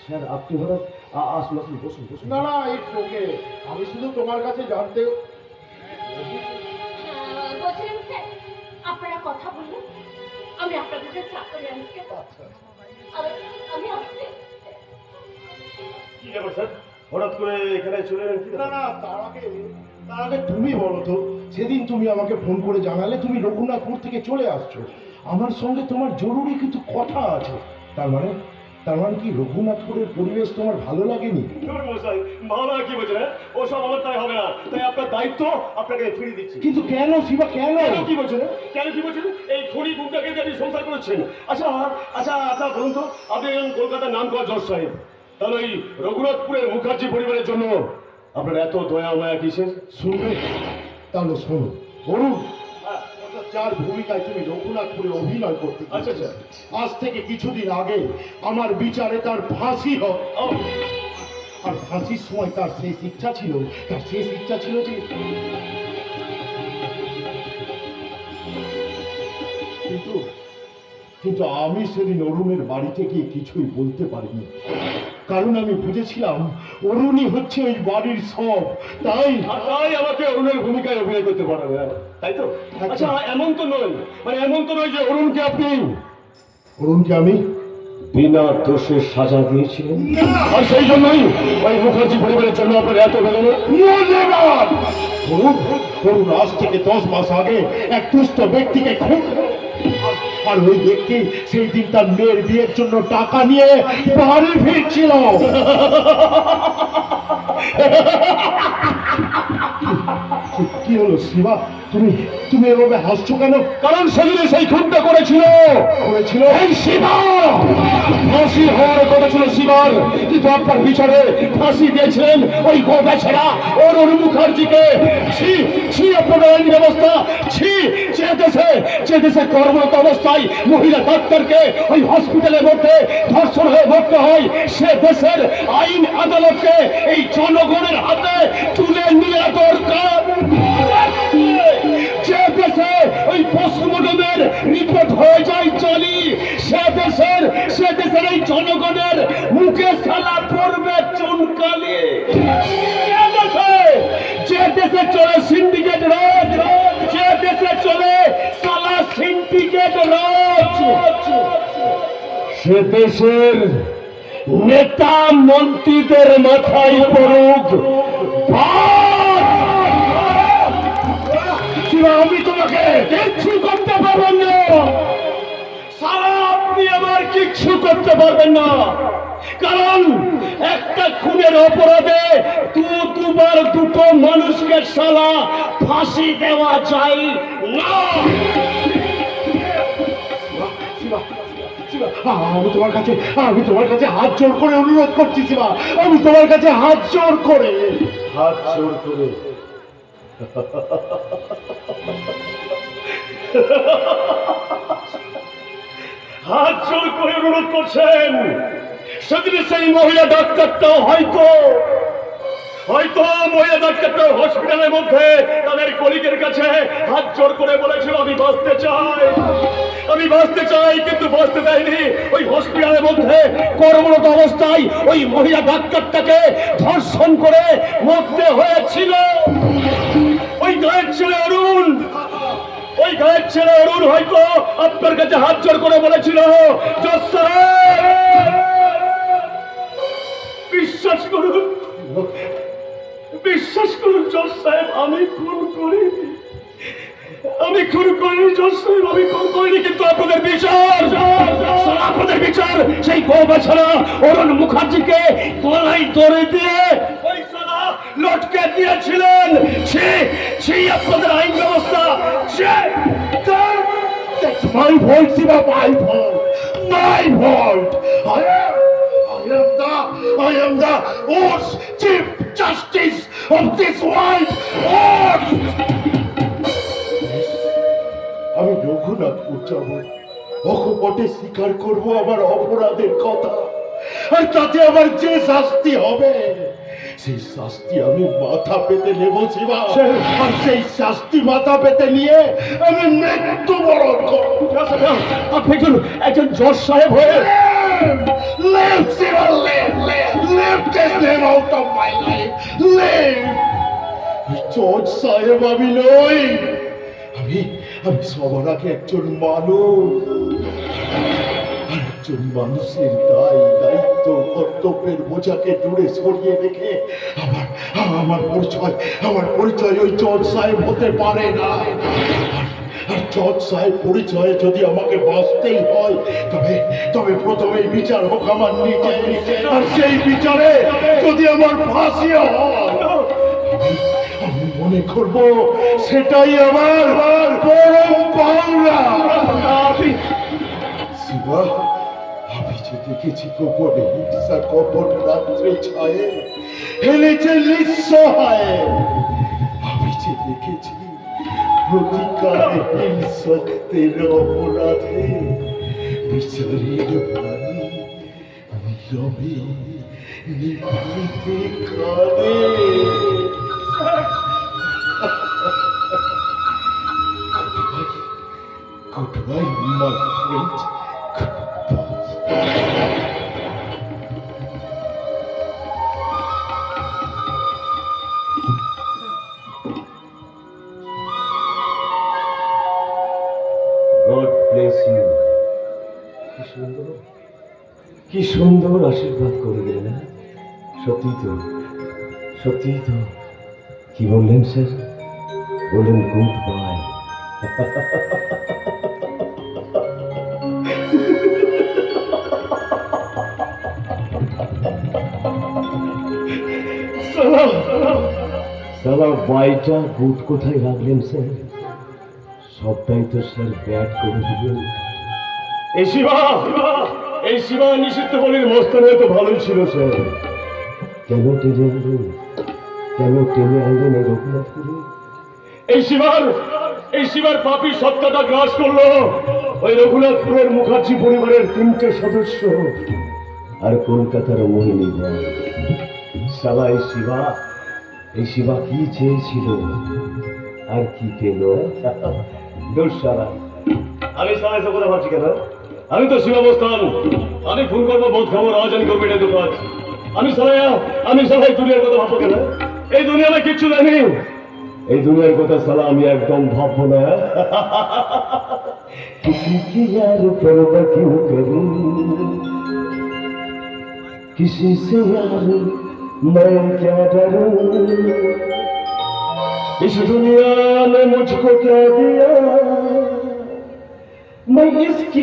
Sir আপনি হঠাৎ আসুন আসুন বসুন বসুন। না না ইটস ওকে, আমি শুধু তোমার কাছে জানতে বলছিলাম স্যার, আপনারা কথা বললেন, আমি আপনাদের কাছে চা করে আনতে। আচ্ছা আমি আসছি। কি ব্যাপার স্যার, হঠাৎ করে এখানে চলে এলেন? না না তার আগে তুমি বলো তো, সেদিন তুমি আমাকে ফোন করে জানালে তুমি রঘুনাথপুর থেকে চলে আসছো, আমার সঙ্গে তোমার জরুরি কিছু কথা আছে। তার মানে কি রঘুনাথপুরের পরিবেশ তোমার ভালো লাগেনি? ভালো না কি বলছেন? ওসব আমার তাই হবে না, তাই আপনার দায়িত্ব আপনাকে ফিরিয়ে দিচ্ছি। কিন্তু কেন শিবা, কেন? কি বলছেন? কেন কি বলছেন? এই খুনি গুন্ডাকে দিয়ে আপনি সংসার করেছেন। আচ্ছা আচ্ছা আচ্ছা বলুন তো, আপনি একজন কলকাতার নাম করা জজ সাহেব, তাহলে ওই রঘুনাথপুরের মুখার্জি পরিবারের জন্য আপনার এত দয়া মায়া কিসের? শুনবে? তাহলে শোনো, অরুণ যার ভূমিকায় তুমি রঘুনাথপুরে অভিনয় করতে, আচ্ছা আচ্ছা, আজ থেকে কিছুদিন আগে আমার বিচারে তার ফাঁসি হয়। আর ফাঁসির সময় তার শেষ ইচ্ছা ছিল যে কিন্তু আমি সেদিন অরুণের বাড়িতে গিয়ে কিছুই বলতে পারিনি, কারণ আমি বুঝেছিলাম অরুণই হচ্ছে ওই বাড়ির সব। তাই আমাকে অরুণের ভূমিকায় অভিনয় করতে পারবে, তাই তো? আচ্ছা এমন তো নয় যে অরুণকে আমি বিনা দোষে সাজা দিয়েছিলেন, আর সেই জন্যই ওই মুখার্জি পরিবারের জন্য আপনার এত বেদনা। অরুণ আজ থেকে 10 মাস আগে এক দুষ্ট ব্যক্তিকে খুন, আর ওই ব্যক্তি সেই দিন তার মেয়ের বিয়ের জন্য টাকা নিয়ে বাড়ি ফিরছিল। কি হলো শিবা, তুমি এভাবে হাসছো কেন? কারণ সেদিনে সেই খুনটা করেছিল এই শিবা। ফাঁসি হওয়ার কথা ছিল শিবার, কিন্তু আপনার বিচারে ফাঁসি দিয়েছিলেন ওই গোবেছেরা অরুণ মুখার্জিকে। ছি আপনাদের আইন ব্যবস্থা, ছি। যে দেশে কর্মরত অবস্থায় মহিলা ডাক্তারকে ওই হসপিটালের মধ্যে ধর্ষণ হয়ে মরতে হয়, সে দেশের আইন আদালতকে এই জনগণের হাতে তুলে নেওয়া দরকার। যে দেশে ওই পোস্টমর্টমের রিপোর্ট হয়ে যায় জানি, সে দেশের এই জনগণের মুখে সালা পড়বে চুনকালি। যে দেশে চলে সিন্ডিকেট রাজ, যে দেশে চলে সালা সিন্ডিকেট রাজ, সে দেশের নেতা মন্ত্রীদের মাথায় পড়ুক। আমি তোমাকে কিচ্ছু করতে পারবেন না, সারা আপনি আমার কিচ্ছু করতে পারবেন না, কারণ একটা খুনের অপরাধে দুবার দুটো মানুষকে সালা ফাঁসি দেওয়া যায় না। আমি তোমার কাছে হাত জোর করে অনুরোধ করছি শিবা, আমি তোমার কাছে হাত জোর করে অনুরোধ করছেন। সেদিন সেই মহিলা ডাক্তারটাও হয়তো মহিলা ডাক্তারটাও হসপিটালের মধ্যে তাদের কলিগের কাছে হাত জোর করে বলেছিল আমি বাঁচতে চাই, কিন্তু বাঁচতে দেয়নি। ওই হসপিটালের মধ্যে কর্মরত অবস্থায় ওই মহিলা ডাক্তারটাকে ধর্ষণ করে মরতে হয়েছিল। ওই গায়ের ছেলে অরুণ হয়তো আপনার কাছে হাত জোর করে বলেছিল, বিশ্বাস করুন জজ সাহেব, আমি খুন করিনি জজ সাহেব, আমি খুন করিনি। কিন্তু আপনাদের বিচার সেই গোবেচারা অরুণ মুখার্জিকে গলায় দড়ি দিয়ে ওই সালা লটকে দিয়েছিলেন। আপনাদের আইন ব্যবস্থা। That's my fault, Shiva, my fault. I am I am the Oath Chief Justice of this world. Oath! আমি রঘুনাথপুর যাব, অকপটে স্বীকার করব আমার অপরাধের কথা, আর তাতে আমার যে শাস্তি হবে সেই শাস্তি আমি মাথা পেতে নেব শিবা। আর সেই শাস্তি মাথা পেতে নিয়ে আমি মৃত্যুবরণ করব। আপনি একজন জজ সাহেব হয়ে Live, Shiva, live this name out of my life. Live! জজ সাহেব আমি নই, আমি সবার আগে একজন মানুষ, আর একজন মানুষের দায়িত্ব কর্তব্যের বোঝাকে দূরে সরিয়ে রেখে আমার পরিচয় ওই জজ সাহেব হতে পারে না। আর জজ সাহেব পরিচয়ে যদি আমাকে বাঁচতেই হয়, তবে প্রথমেই বিচার হোক আমার নিজে, আর সেই বিচারে যদি আমার ফাঁসি হয়, আমি মনে করব সেটাই আমার পরম পাওনা। শিবা, আমি যে দেখেছি গোপনে হিংসা কপট রাত্রে ছায়ে হেলেছে নিঃসহায়, আমি যে দেখেছি প্রতিকারে হিংসকের অপরাধে বিচারের প্রাণী নীরবে নিভৃতে কাঁদে। Goodbye, my friend. God bless you. কি সুন্দর আশীর্বাদ করে গেলেন। সত্যি তো কি বললেন স্যার? বললেন গুড বাই। সালা বাইটা গুড কোথায় রাখলেন স্যার? সবটাই তো স্যার ব্যাট করে দিলেন। এই শিবা নিষিদ্ধ বলির মস্তানে তো ভালোই ছিল স্যার। কেন টেনে আনলেন এই রঘুনাথপুরে? এই শিবার পাপী সত্তাটা গ্রাস করলো ওই রঘুনাথপুরের মুখার্জি পরিবারের 3টে সদস্য আর কলকাতার মোহিনী গান। শালা এই শিবা কি চেয়েছিল আর কি পেল? দোষ শালা। আমি শালা এসব কথা ভাবছি কেন? আমি তো শিবাবস্থান, আমি খুন করবো, বোধ খাবো, রাজধানী করবো, এটা তো কাজ। আমি সবাই দুনিয়ার কথা ভাববো কেন? এই দুনিয়া আমি কিচ্ছু জানি, এই দুনিয়ার কথা সালা আমি একদম ভাববো না। किसी की यार परवाह क्यों करूं, किसी से यार मैं क्या डरूं, इस दुनिया ने मुझको क्या दिया, मैं इसकी